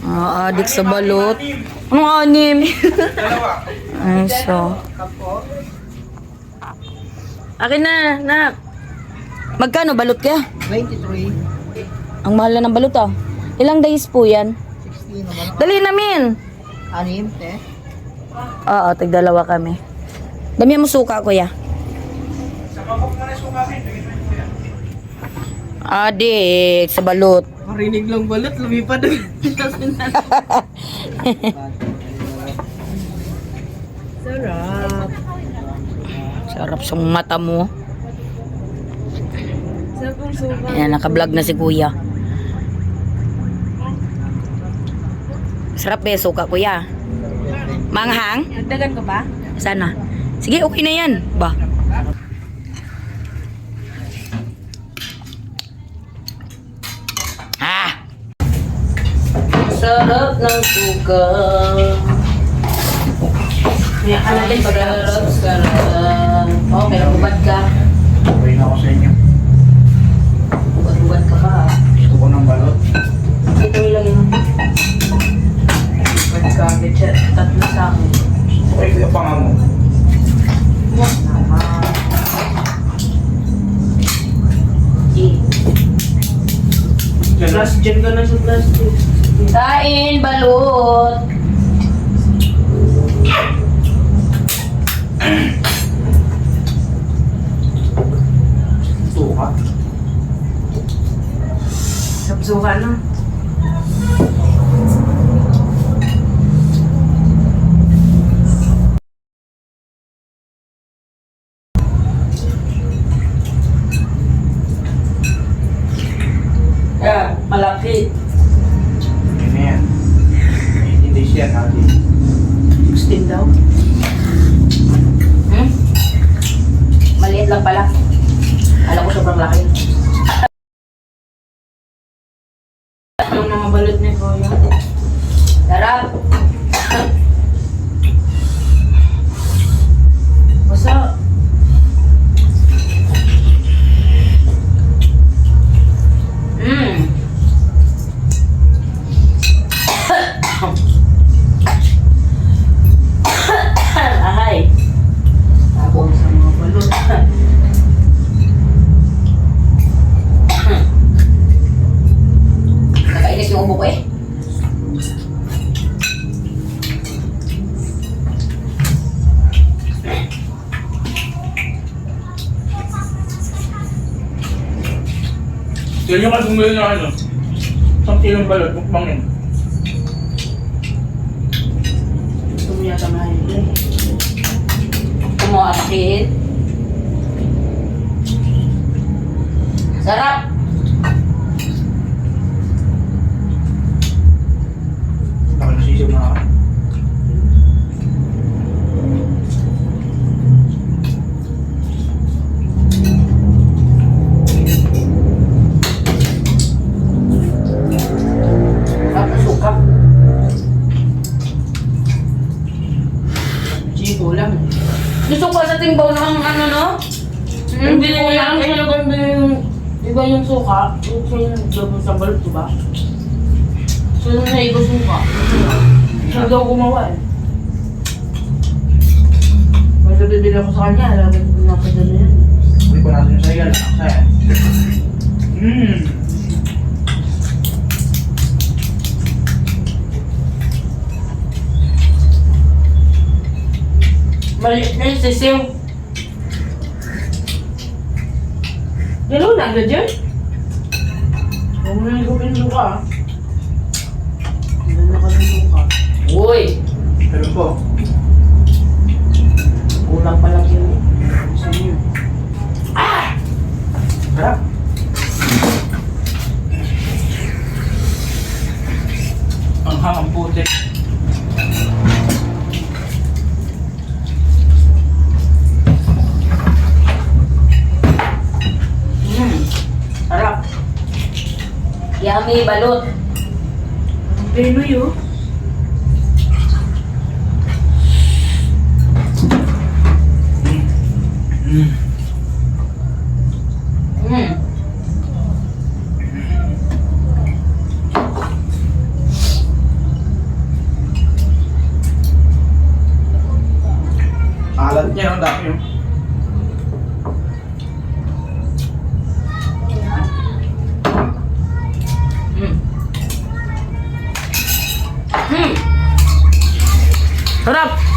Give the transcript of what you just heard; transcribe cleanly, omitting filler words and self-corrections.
Adik sa balot. Anong anim? Ay, so. Akin na, nak. Magkano balot kaya? 23. Ang mahal na ng balot ah. Ilang days po yan? 16 naman. Dali namin. 6, te. Oo, tagdalawa kami. Dami mo suka, kuya. Adik sa balot. Marinig lang balot, lumipad. Sarap. Sarap sa mata mo. Sarap ang suka. Ayan, naka-vlog na si kuya. Sarap eh, suka kuya. Manghang? Nagdagan ka ba? Sana. Sige, okay na yan. Ba? Ah! Sarap ng suka. Kaya ka natin Sarap. Oh, may ubad ka. Okay na ako sa inyo. Ubad-ubad ka pa. Gusto ko ng balot. Ito ilagay mo. Ubad ka. Bitch, tatlo sa akin. Okay, kuya pa nga mo. Dyan ka na sa plastic. Kain, balot. Suka. Sabsuka na. Yeah, malaki. Yun na yan. 18 days yan natin. 16 daw. Hmm? Maliit lang pala. Alam ko sobrang laki. Yung mga balot ni Kuya. Sarap. Basta. Mmm. Ahay. Tapos sa mga balot. Nakainis yung ubo ko eh. Yan yung bumili na ano. Isang kilong balot, mukbangin. Gusto mo yata mahal. Kumakit. Sarap. Baka nasisip na ako. Sarap na suka. Chico lang. Gusto ko sa timbaw ng ano no? Hindi ko lang talagang yung iba yung suka. Yung double sa balot, diba? So yung na iba suka. Siya daw gumawa eh. Kaya bibili ako sa kanya, lagi ko pinapadala yan. Hindi ko natin yung sayan. Sayan. Maliit na yung sisiw. Gano'n na agad yun? Huwag mo nang gawin suka ah. Gano'n na ka ng suka. Uy. Pero po, Kulang pa lang yun eh. Sa inyo. harap. Ang hangang putik. Sarap. Yummy balot. Ang Pinoy oh. Kalat niya, ang dami yun. Sarap!